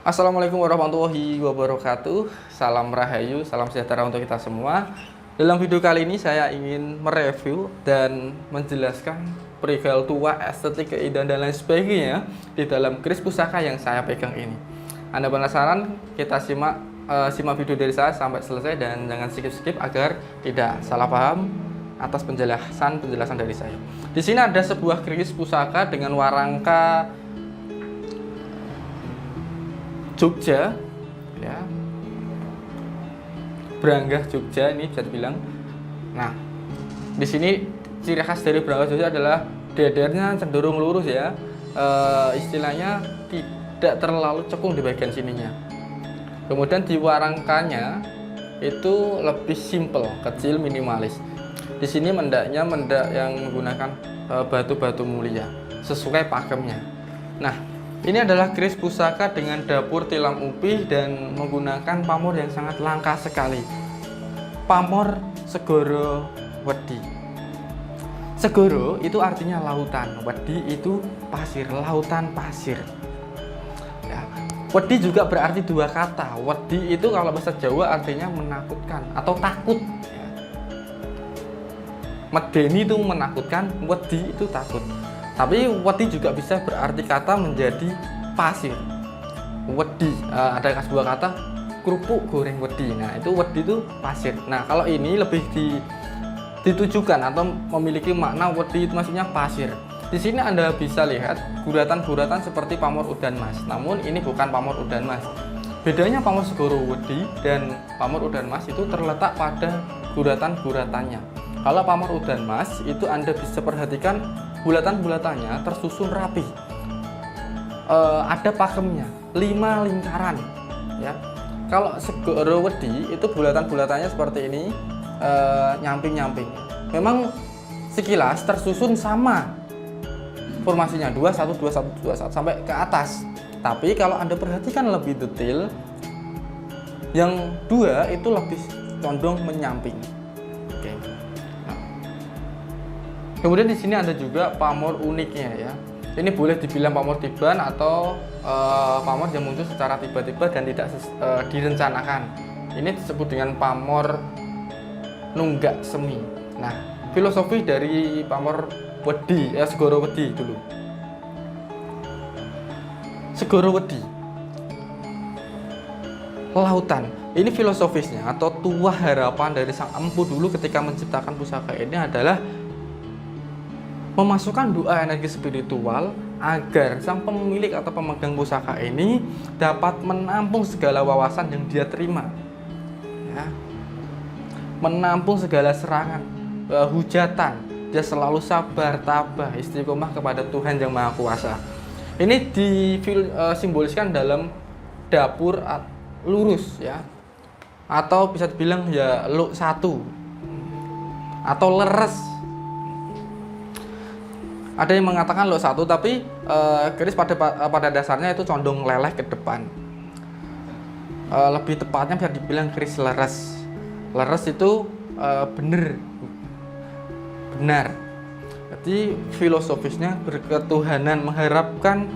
Assalamualaikum warahmatullahi wabarakatuh. Salam rahayu, salam sejahtera untuk kita semua. Dalam video kali ini saya ingin mereview dan menjelaskan perihal tua, estetik, keindahan dan lain sebagainya di dalam keris pusaka yang saya pegang ini. Anda penasaran? Kita simak video dari saya sampai selesai dan jangan skip-skip agar tidak salah paham atas penjelasan dari saya. Di sini ada sebuah keris pusaka dengan warangka Jogja, ya, Branggah Jogja ini bisa dibilang. Nah, di sini ciri khas dari Branggah Jogja adalah dedernya cenderung lurus, ya, istilahnya tidak terlalu cekung di bagian sininya. Kemudian di warangkanya itu lebih simple, kecil, minimalis. Di sini mendaknya mendak yang menggunakan batu-batu mulia sesuai pakemnya. Nah, ini adalah keris pusaka dengan dapur tilam upih dan menggunakan pamor yang sangat langka sekali. Pamor Segoro Wedi. Segoro itu artinya lautan, Wedi itu pasir, lautan pasir. Ya. Wedi juga berarti dua kata. Wedi itu kalau bahasa Jawa artinya menakutkan atau takut. Ya. Medeni itu menakutkan, wedi itu takut. Tapi wedi juga bisa berarti kata menjadi pasir. Wedi, ada sebuah kata kerupuk goreng wedi. Nah, itu wedi itu pasir. Nah, kalau ini lebih ditujukan atau memiliki makna wedi itu maksudnya pasir. Di sini Anda bisa lihat guratan-guratan seperti pamor udan mas. Namun ini bukan pamor udan mas. Bedanya pamor Segoro Wedi dan pamor udan mas itu terletak pada guratan-guratannya. Kalau pamor udan mas itu Anda bisa perhatikan bulatan-bulatannya tersusun rapi. Ada pakemnya, 5 lingkaran, ya. Kalau Segoro Wedi itu bulatan-bulatannya seperti ini, nyamping-nyamping. Memang sekilas tersusun sama formasinya 2 1 2 1 2 1 sampai ke atas. Tapi kalau Anda perhatikan lebih detail, yang 2 itu lebih condong menyamping. Oke. Kemudian di sini ada juga pamor uniknya, ya. Ini boleh dibilang pamor tiban atau pamor yang muncul secara tiba-tiba dan tidak direncanakan. Ini disebut dengan pamor nunggak semi. Nah, filosofi dari pamor wedi, Segoro Wedi dulu. Segoro Wedi, lautan. Ini filosofisnya atau tuah harapan dari sang empu dulu ketika menciptakan pusaka ini adalah memasukkan doa energi spiritual agar sang pemilik atau pemegang pusaka ini dapat menampung segala wawasan yang dia terima, ya. Menampung segala serangan, hujatan. Dia selalu sabar, tabah, istiqomah kepada Tuhan yang Maha Kuasa. Ini disimboliskan dalam dapur lurus, ya, atau bisa dibilang ya luk satu atau leres. Ada yang mengatakan lo satu, tapi keris pada dasarnya itu condong leleh ke depan. Lebih tepatnya bisa dibilang keris leres. Leres itu benar. Jadi filosofisnya berketuhanan, mengharapkan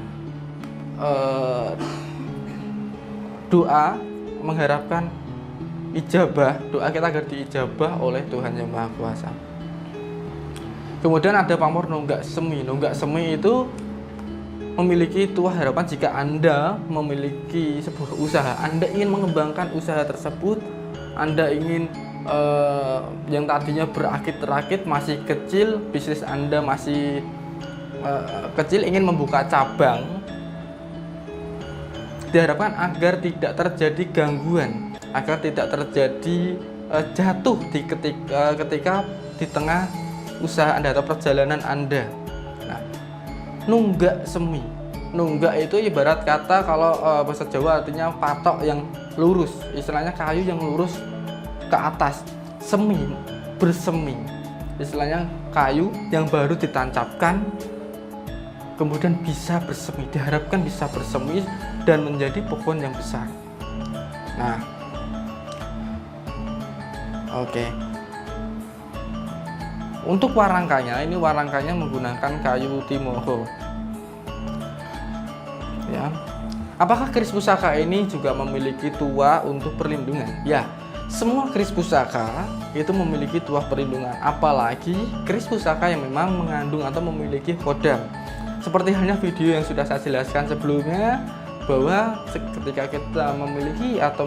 doa, mengharapkan ijabah, doa kita agar diijabah oleh Tuhan yang Maha Kuasa. Kemudian ada pamor nunggak semi. Nunggak semi itu memiliki tuah harapan jika Anda memiliki sebuah usaha, Anda ingin mengembangkan usaha tersebut, Anda ingin yang tadinya berakit-rakit masih kecil, bisnis Anda masih kecil, ingin membuka cabang, diharapkan agar tidak terjadi gangguan, agar tidak terjadi jatuh ketika di tengah usaha Anda atau perjalanan Anda. Nah, nunggak semi. Nunggak itu ibarat kata kalau bahasa Jawa artinya patok yang lurus, istilahnya kayu yang lurus ke atas. Semi, bersemi, istilahnya kayu yang baru ditancapkan kemudian bisa bersemi, diharapkan bisa bersemi dan menjadi pohon yang besar. Nah, oke. Untuk warangkanya, ini warangkanya menggunakan kayu timoho, ya. Apakah kris pusaka ini juga memiliki tuah untuk perlindungan? Ya, semua kris pusaka itu memiliki tuah perlindungan, apalagi kris pusaka yang memang mengandung atau memiliki kodam. Seperti halnya video yang sudah saya jelaskan sebelumnya, bahwa ketika kita memiliki atau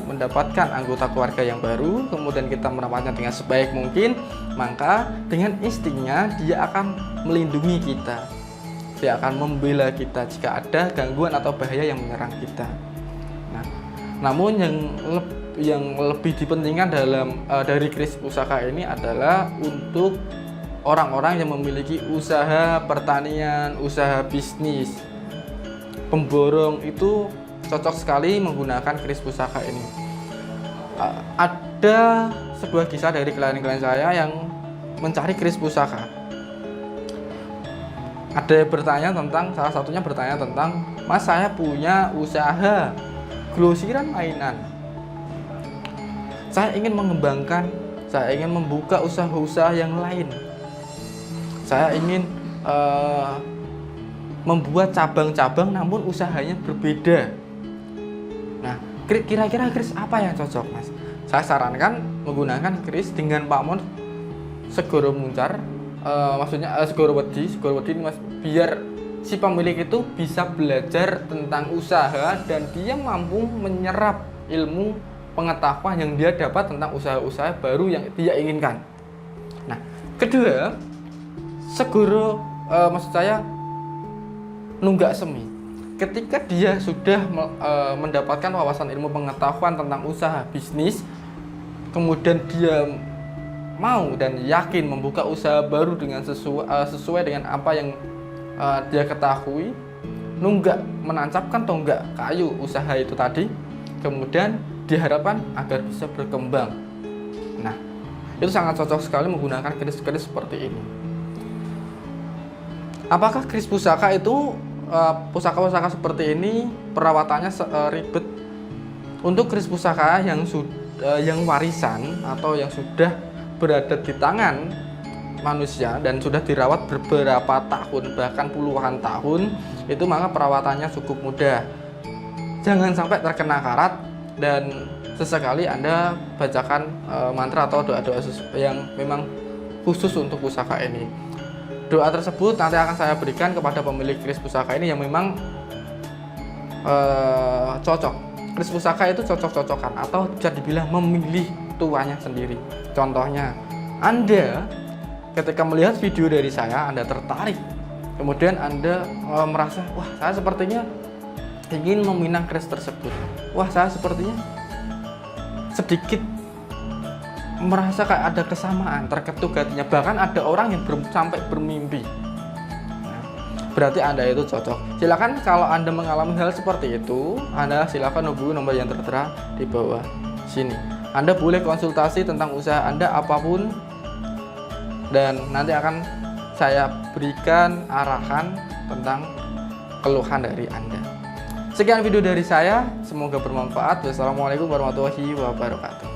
mendapatkan anggota keluarga yang baru, kemudian kita merawatnya dengan sebaik mungkin, maka dengan instingnya dia akan melindungi kita. Dia akan membela kita jika ada gangguan atau bahaya yang menyerang kita. Nah, namun yang lebih dipentingkan dari kris pusaka ini adalah untuk orang-orang yang memiliki usaha pertanian, usaha bisnis. Pemborong itu cocok sekali menggunakan kris pusaka ini. Ada sebuah kisah dari klien-klien saya yang mencari kris pusaka. Ada bertanya tentang, salah satunya bertanya tentang, Mas, saya punya usaha grosiran mainan, saya ingin mengembangkan, saya ingin membuka usaha-usaha yang lain, saya ingin membuat cabang-cabang namun usahanya berbeda. Nah, kira-kira kris apa yang cocok, Mas? Saya sarankan menggunakan kris dengan pamon segoro muncar. Maksudnya segoro wedi ini, Mas, biar si pemilik itu bisa belajar tentang usaha dan dia mampu menyerap ilmu pengetahuan yang dia dapat tentang usaha-usaha baru yang dia inginkan. Nah, kedua, segoro maksud saya nunggak semi. Ketika dia sudah mendapatkan wawasan ilmu pengetahuan tentang usaha bisnis, kemudian dia mau dan yakin membuka usaha baru dengan sesuai dengan apa yang dia ketahui, nunggak, menancapkan tonggak kayu usaha itu tadi, kemudian diharapkan agar bisa berkembang. Nah, itu sangat cocok sekali menggunakan kris-kris seperti ini. Apakah kris pusaka itu pusaka-pusaka seperti ini perawatannya ribet? Untuk kris pusaka yang warisan atau yang sudah berada di tangan manusia dan sudah dirawat beberapa tahun bahkan puluhan tahun, itu maka perawatannya cukup mudah. Jangan sampai terkena karat dan sesekali Anda bacakan mantra atau doa-doa yang memang khusus untuk pusaka ini. Doa tersebut nanti akan saya berikan kepada pemilik kris pusaka ini yang memang cocok. Kris pusaka itu cocok-cocokan atau bisa dibilang memilih tuanya sendiri. Contohnya, Anda ketika melihat video dari saya, Anda tertarik, kemudian Anda merasa, wah, saya sepertinya ingin meminang kris tersebut, wah, saya sepertinya sedikit merasa kayak ada kesamaan, terketuk hatinya, bahkan ada orang yang sampai bermimpi. Nah, berarti Anda itu cocok. Silakan kalau Anda mengalami hal seperti itu, Anda silakan hubungi nomor yang tertera di bawah sini. Anda boleh konsultasi tentang usaha Anda apapun, dan nanti akan saya berikan arahan tentang keluhan dari Anda. Sekian video dari saya, semoga bermanfaat. Wassalamualaikum warahmatullahi wabarakatuh.